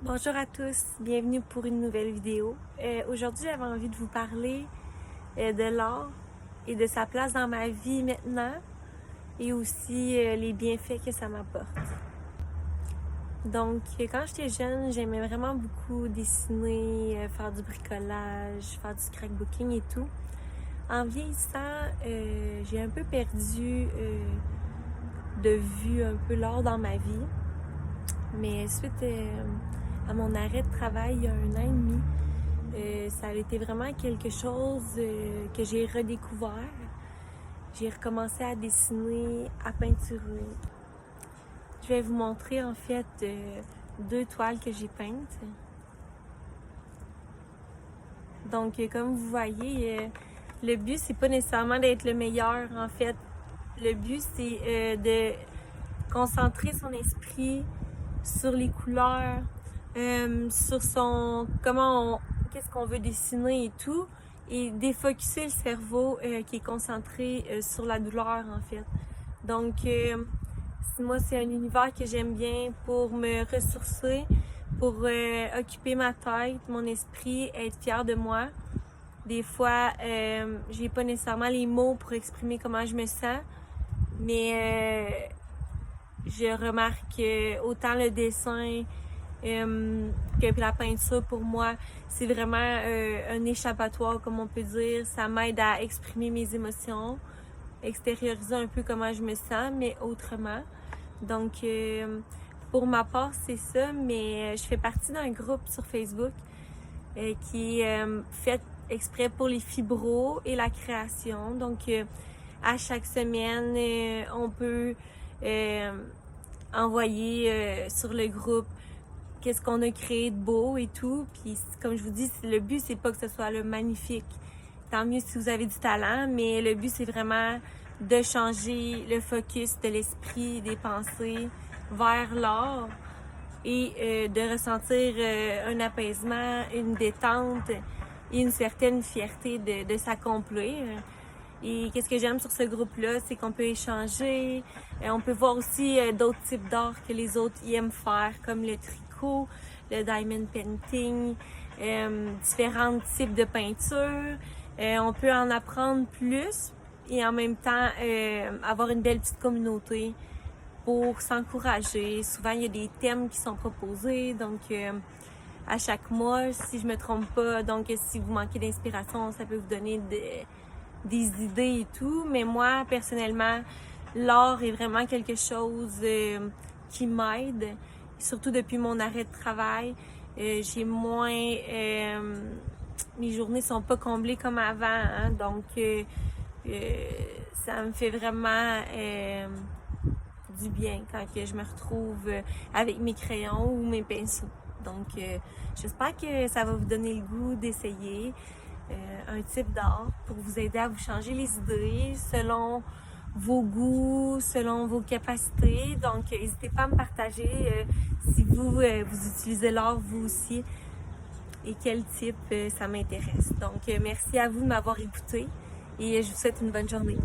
Bonjour à tous, bienvenue pour une nouvelle vidéo. Aujourd'hui, j'avais envie de vous parler de l'art et de sa place dans ma vie maintenant et aussi les bienfaits que ça m'apporte. Donc, quand j'étais jeune, j'aimais vraiment beaucoup dessiner, faire du bricolage, faire du scrapbooking et tout. En vieillissant, j'ai un peu perdu de vue un peu l'art dans ma vie. Mais suite à mon arrêt de travail il y a 1 an et demi, ça a été vraiment quelque chose que j'ai redécouvert. J'ai recommencé à dessiner, à peinturer. Je vais vous montrer en fait 2 toiles que j'ai peintes. Donc comme vous voyez, le but c'est pas nécessairement d'être le meilleur en fait. Le but c'est de concentrer son esprit sur les couleurs, sur qu'est-ce qu'on veut dessiner et tout, et défocuser le cerveau qui est concentré sur la douleur en fait. Donc moi c'est un univers que j'aime bien pour me ressourcer, pour occuper ma tête, mon esprit, être fière de moi. Des fois, j'ai pas nécessairement les mots pour exprimer comment je me sens, mais je remarque que autant le dessin que la peinture, pour moi, c'est vraiment un échappatoire, comme on peut dire. Ça m'aide à exprimer mes émotions, extérioriser un peu comment je me sens, mais autrement. Donc, pour ma part, c'est ça, mais je fais partie d'un groupe sur Facebook qui est fait exprès pour les fibros et la création. Donc, à chaque semaine, on peut envoyer sur le groupe qu'est-ce qu'on a créé de beau et tout. Puis comme je vous dis, le but c'est pas que ce soit le magnifique. Tant mieux si vous avez du talent, mais le but c'est vraiment de changer le focus de l'esprit, des pensées vers l'art et de ressentir un apaisement, une détente et une certaine fierté de s'accomplir. Et qu'est-ce que j'aime sur ce groupe-là, c'est qu'on peut échanger, on peut voir aussi d'autres types d'art que les autres aiment faire, comme le tricot, le diamond painting, différents types de peinture. On peut en apprendre plus et en même temps avoir une belle petite communauté pour s'encourager. Souvent, il y a des thèmes qui sont proposés, donc à chaque mois, si je me trompe pas, donc si vous manquez d'inspiration, ça peut vous donner des idées et tout, mais moi, personnellement, l'art est vraiment quelque chose qui m'aide, surtout depuis mon arrêt de travail. J'ai moins... mes journées sont pas comblées comme avant, hein, donc ça me fait vraiment du bien quand je me retrouve avec mes crayons ou mes pinceaux. Donc, j'espère que ça va vous donner le goût d'essayer un type d'art pour vous aider à vous changer les idées selon vos goûts, selon vos capacités. Donc, n'hésitez pas à me partager si vous utilisez l'art vous aussi et quel type ça m'intéresse. Donc, merci à vous de m'avoir écouté et je vous souhaite une bonne journée.